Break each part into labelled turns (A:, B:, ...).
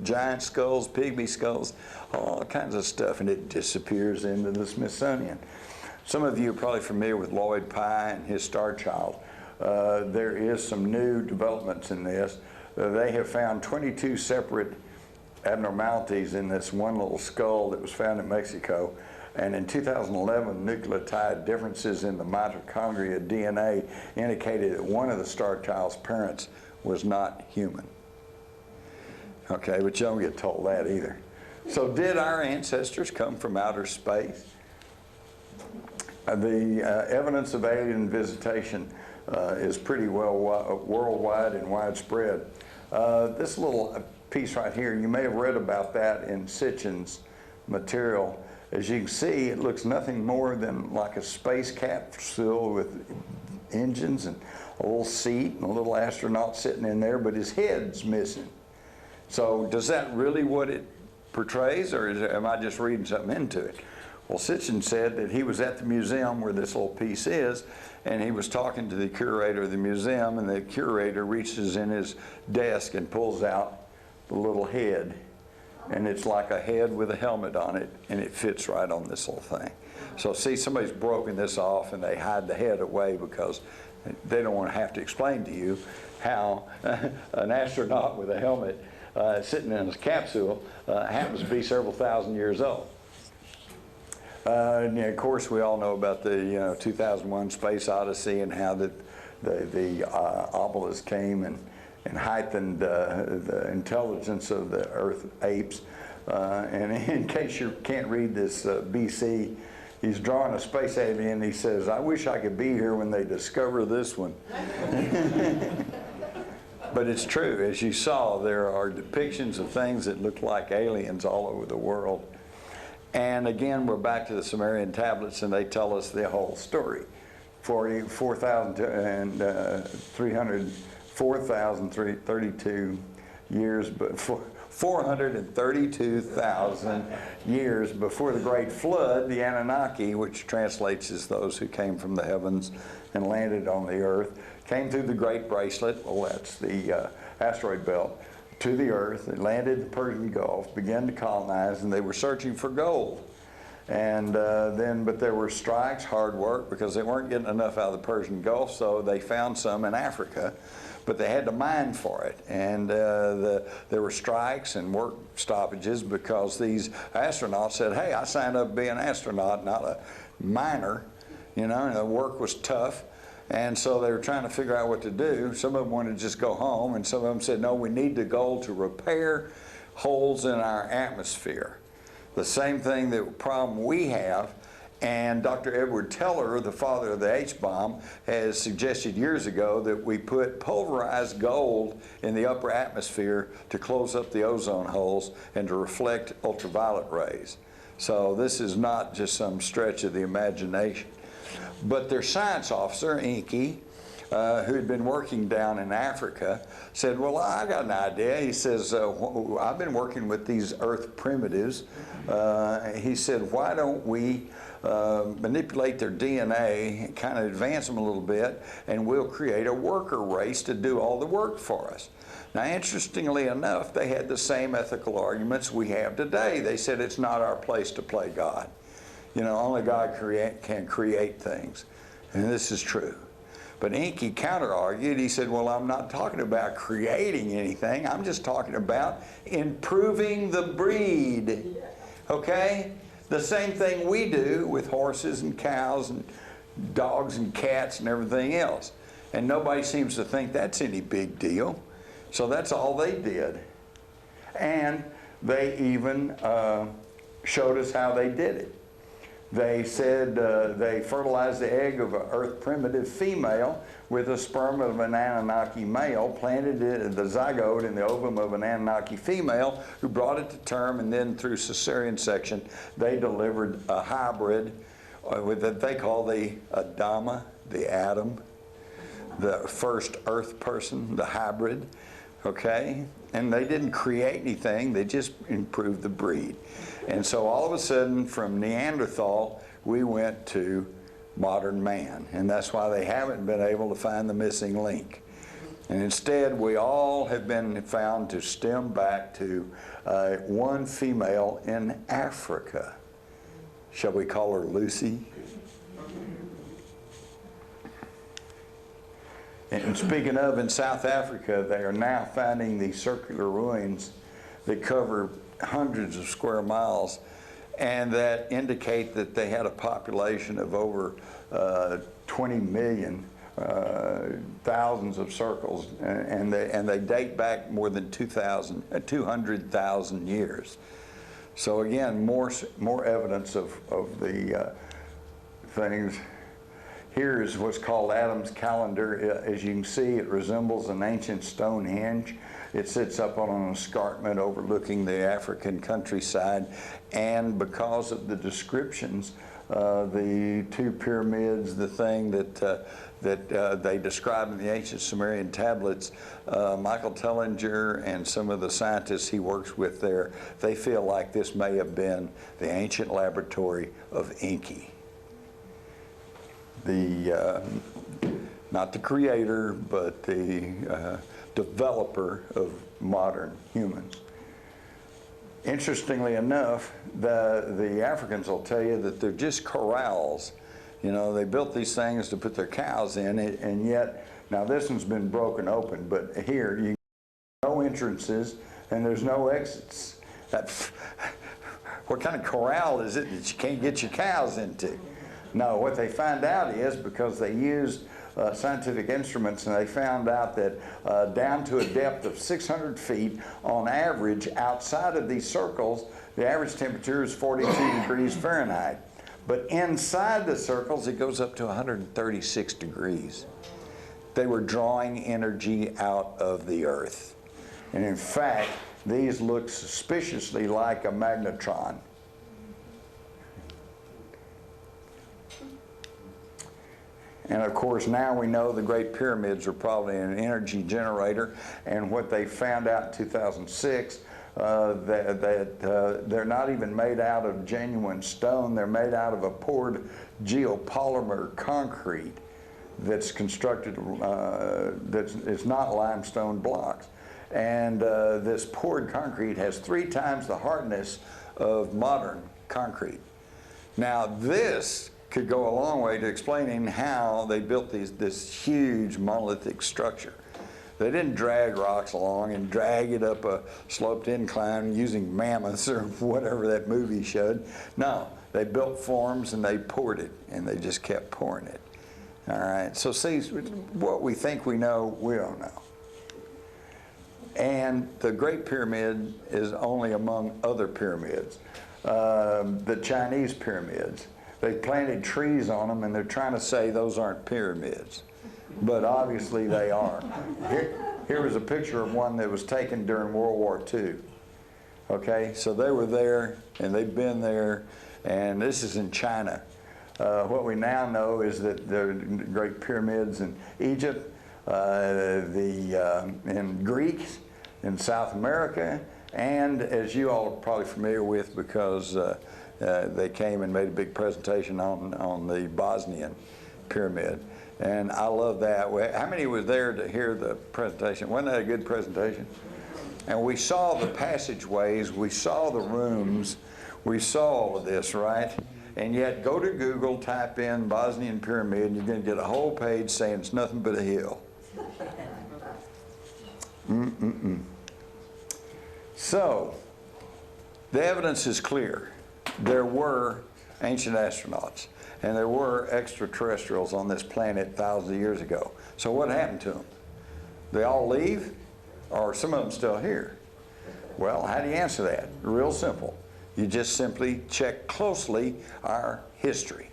A: giant skulls, pygmy skulls, all kinds of stuff, and it disappears into the Smithsonian. Some of you are probably familiar with Lloyd Pye and his Star Child. There is some new developments in this. They have found 22 separate abnormalities in this one little skull that was found in Mexico. And in 2011, nucleotide differences in the mitochondria DNA indicated that one of the Star Child's parents was not human. Okay, but you don't get told that either. So did our ancestors come from outer space? The evidence of alien visitation is pretty well worldwide and widespread. This little piece right here, you may have read about that in Sitchin's material. As you can see, it looks nothing more than like a space capsule with engines and a little seat and a little astronaut sitting in there, but his head's missing. So does that really what it portrays, or am I just reading something into it? Well, Sitchin said that he was at the museum where this little piece is, and he was talking to the curator of the museum, and the curator reaches in his desk and pulls out the little head. And it's like a head with a helmet on it, and it fits right on this little thing. So see, somebody's broken this off, and they hide the head away because they don't want to have to explain to you how an astronaut with a helmet sitting in a capsule happens to be several thousand years old. And of course, we all know about the 2001 Space Odyssey and how the obelisk came and heightened the intelligence of the Earth apes. And in case you can't read this BC, he's drawing a space alien. He says, "I wish I could be here when they discover this one." But it's true. As you saw, there are depictions of things that look like aliens all over the world. And again, we're back to the Sumerian tablets, and they tell us the whole story. 432 years, but 432,000 years before the Great Flood, the Anunnaki, which translates as those who came from the heavens and landed on the earth, came through the Great Bracelet, well, that's the asteroid belt, to the earth. They landed in the Persian Gulf, began to colonize, and they were searching for gold. And but there were strikes, hard work, because they weren't getting enough out of the Persian Gulf, so they found some in Africa, but they had to mine for it. And there were strikes and work stoppages because these astronauts said, "Hey, I signed up to be an astronaut, not a miner." You know, and the work was tough. And so they were trying to figure out what to do. Some of them wanted to just go home, and some of them said, "No, we need the gold to repair holes in our atmosphere." The same thing, the problem we have, and Dr. Edward Teller, the father of the H-bomb, has suggested years ago that we put pulverized gold in the upper atmosphere to close up the ozone holes and to reflect ultraviolet rays. So this is not just some stretch of the imagination. But their science officer, Enki, who had been working down in Africa, said, "Well, I got an idea." He says, "I've been working with these Earth primitives." He said, "Why don't we manipulate their DNA, kind of advance them a little bit, and we'll create a worker race to do all the work for us." Now, interestingly enough, they had the same ethical arguments we have today. They said it's not our place to play God. You know, only God can create things. And this is true. But Enki counter-argued. He said, "Well, I'm not talking about creating anything. I'm just talking about improving the breed." Okay? The same thing we do with horses and cows and dogs and cats and everything else. And nobody seems to think that's any big deal. So that's all they did. And they even showed us how they did it. They said they fertilized the egg of an Earth primitive female with the sperm of an Anunnaki male, planted it, the zygote in the ovum of an Anunnaki female, who brought it to term, and then through cesarean section, they delivered a hybrid that they call the Adama, the Adam, the first Earth person, the hybrid, okay? And they didn't create anything, they just improved the breed. And so all of a sudden, from Neanderthal, we went to modern man. And that's why they haven't been able to find the missing link. And instead, we all have been found to stem back to one female in Africa. Shall we call her Lucy? And speaking of, in South Africa, they are now finding these circular ruins that cover hundreds of square miles, and that indicate that they had a population of over 20 million, thousands of circles, and they date back more than 200,000 years. So again, more evidence of the things. Here is what's called Adam's calendar. As you can see, it resembles an ancient Stonehenge. It sits up on an escarpment overlooking the African countryside, and because of the descriptions, the two pyramids, the thing that they describe in the ancient Sumerian tablets, Michael Tellinger and some of the scientists he works with there, they feel like this may have been the ancient laboratory of Enki. Not the creator, but the developer of modern humans. Interestingly enough, the Africans will tell you that they're just corrals. You know, they built these things to put their cows in, and yet, now this one's been broken open, but here, you no entrances and there's no exits. What kind of corral is it that you can't get your cows into? No, what they found out is, because they used scientific instruments, and they found out that down to a depth of 600 feet on average outside of these circles, the average temperature is 42 degrees Fahrenheit. But inside the circles, it goes up to 136 degrees. They were drawing energy out of the earth. And in fact, these look suspiciously like a magnetron. And of course, now we know the Great Pyramids are probably an energy generator. And what they found out in 2006, that they're not even made out of genuine stone. They're made out of a poured geopolymer concrete that's constructed, it's not limestone blocks. And this poured concrete has 3 times the hardness of modern concrete. Now this could go a long way to explaining how they built this huge monolithic structure. They didn't drag rocks along and drag it up a sloped incline using mammoths or whatever that movie showed. No, they built forms and they poured it, and they just kept pouring it. All right, so see, what we think we know, we don't know. And the Great Pyramid is only among other pyramids. The Chinese pyramids, they planted trees on them, and they're trying to say those aren't pyramids. But obviously they are. Here was a picture of one that was taken during World War II. Okay, so they were there, and they've been there, and this is in China. What we now know is that there are great pyramids in Egypt, in Greece, in South America, and as you all are probably familiar with, because they came and made a big presentation on the Bosnian pyramid. And I love that. How many was there to hear the presentation? Wasn't that a good presentation? And we saw the passageways, we saw the rooms, we saw all of this, right? And yet, go to Google, type in Bosnian pyramid, and you're going to get a whole page saying it's nothing but a hill. So, the evidence is clear. There were ancient astronauts, and there were extraterrestrials on this planet thousands of years ago. So what happened to them? They all leave, or are some of them still here? Well, how do you answer that? Real simple. You just simply check closely our history.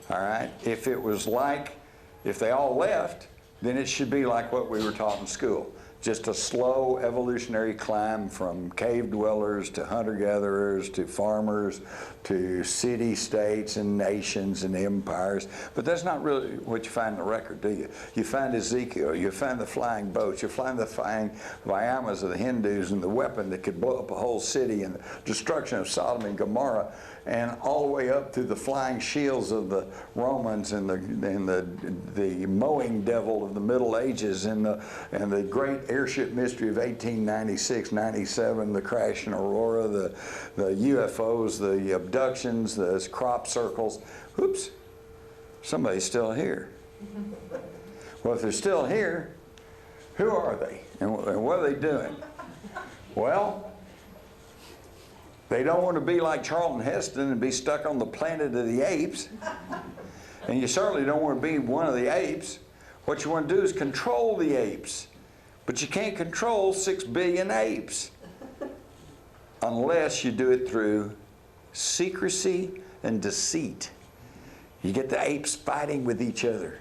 A: All right? If it was like, if they all left, then it should be like what we were taught in school. just a slow evolutionary climb from cave dwellers to hunter-gatherers to farmers to city-states and nations and empires. But that's not really what you find in the record, do you? You find Ezekiel, you find the flying boats, you find the flying Vayamas of the Hindus and the weapon that could blow up a whole city and the destruction of Sodom and Gomorrah, and all the way up to the flying shields of the Romans and the mowing devil of the Middle Ages and the great airship mystery of 1896, 97, the crash in Aurora, the UFOs, the abductions, the crop circles. Oops, somebody's still here. Well, if they're still here, who are they? And what are they doing? Well, they don't want to be like Charlton Heston and be stuck on the planet of the apes. And you certainly don't want to be one of the apes. What you want to do is control the apes. But you can't control 6 billion apes unless you do it through secrecy and deceit. You get the apes fighting with each other.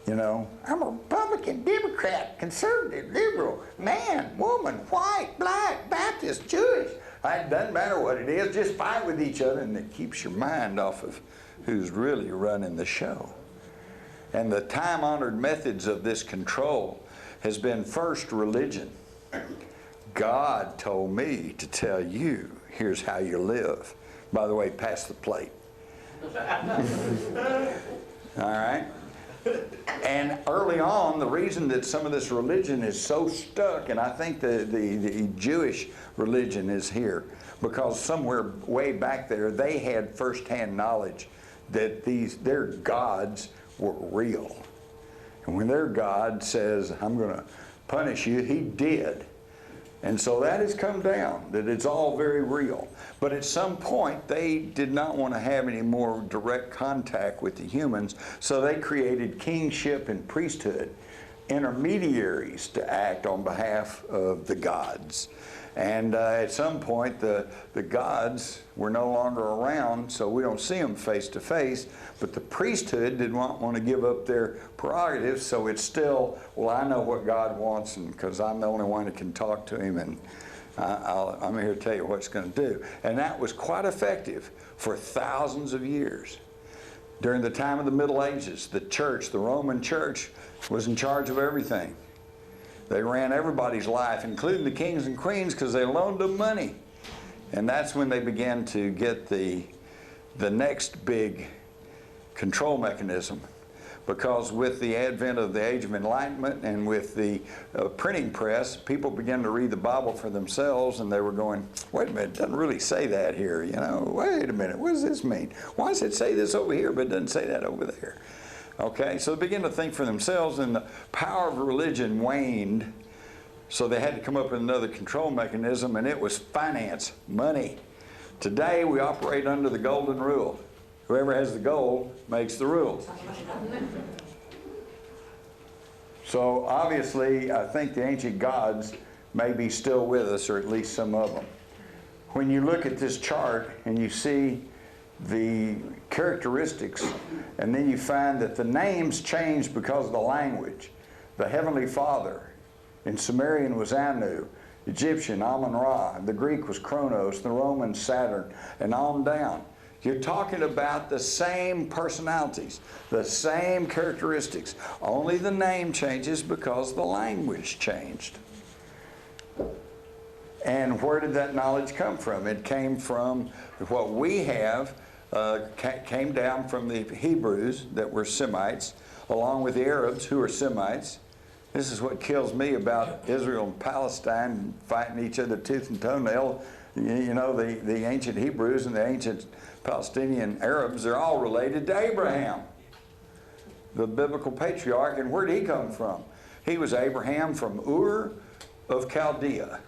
A: You know, I'm a Republican, Democrat, conservative, liberal, man, woman, white, black, Baptist, Jewish. It doesn't matter what it is, just fight with each other, and it keeps your mind off of who's really running the show. And the time-honored methods of this control has been first religion. God told me to tell you, here's how you live. By the way, pass the plate. All right? And early on, the reason that some of this religion is so stuck, and I think the Jewish religion is here, because somewhere way back there, they had firsthand knowledge that their gods were real. And when their God says, I'm going to punish you, he did. And so that has come down, that it's all very real. But at some point, they did not want to have any more direct contact with the humans, so they created kingship and priesthood, intermediaries to act on behalf of the gods. And at some point, the gods were no longer around, so we don't see them face to face. But the priesthood did not want to give up their prerogatives, so it's still, well, I know what God wants, and because I'm the only one that can talk to him, and I'm here to tell you what it's going to do. And that was quite effective for thousands of years. During the time of the Middle Ages, the church, the Roman church, was in charge of everything. They ran everybody's life, including the kings and queens, because they loaned them money. And that's when they began to get the next big control mechanism. Because with the advent of the Age of Enlightenment and with the printing press, people began to read the Bible for themselves, and they were going, wait a minute, it doesn't really say that here, you know, wait a minute, what does this mean? Why does it say this over here, but it doesn't say that over there? Okay, so they began to think for themselves, and the power of religion waned, so they had to come up with another control mechanism, and it was finance, money. Today, we operate under the golden rule. Whoever has the gold makes the rules. So obviously, I think the ancient gods may be still with us, or at least some of them. When you look at this chart and you see the characteristics, and then you find that the names changed because of the language. The Heavenly Father, in Sumerian was Anu, Egyptian Amun-Ra, the Greek was Kronos, the Roman Saturn, and on down. You're talking about the same personalities, the same characteristics. Only the name changes because the language changed. And where did that knowledge come from? It came from what we have, came down from the Hebrews that were Semites, along with the Arabs who are Semites. This is what kills me about Israel and Palestine fighting each other tooth and toenail. You know, the ancient Hebrews and the ancient Palestinian Arabs, they're all related to Abraham, the biblical patriarch. And where did he come from? He was Abraham from Ur of Chaldea.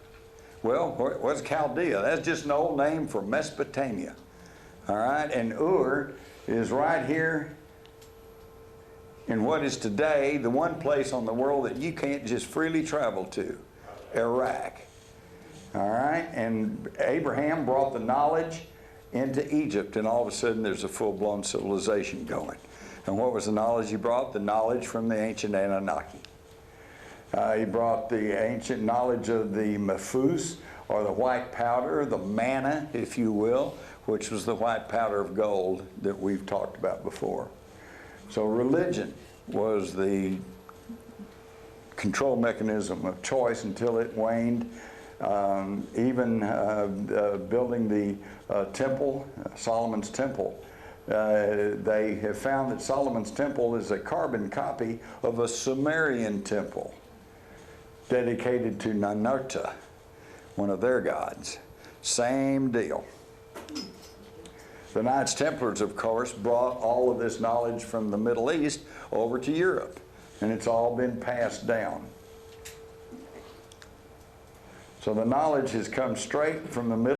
A: Well, what's Chaldea? That's just an old name for Mesopotamia. All right, and Ur is right here in what is today the one place on the world that you can't just freely travel to, Iraq. All right, and Abraham brought the knowledge into Egypt, and all of a sudden there's a full-blown civilization going. And what was the knowledge he brought? The knowledge from the ancient Anunnaki. He brought the ancient knowledge of the mafus, or the white powder, the manna, if you will, which was the white powder of gold that we've talked about before. So religion was the control mechanism of choice until it waned. Even building the temple, Solomon's temple, they have found that Solomon's temple is a carbon copy of a Sumerian temple dedicated to Ninurta, one of their gods. Same deal. The Knights Templars, of course, brought all of this knowledge from the Middle East over to Europe, and it's all been passed down. So the knowledge has come straight from the Middle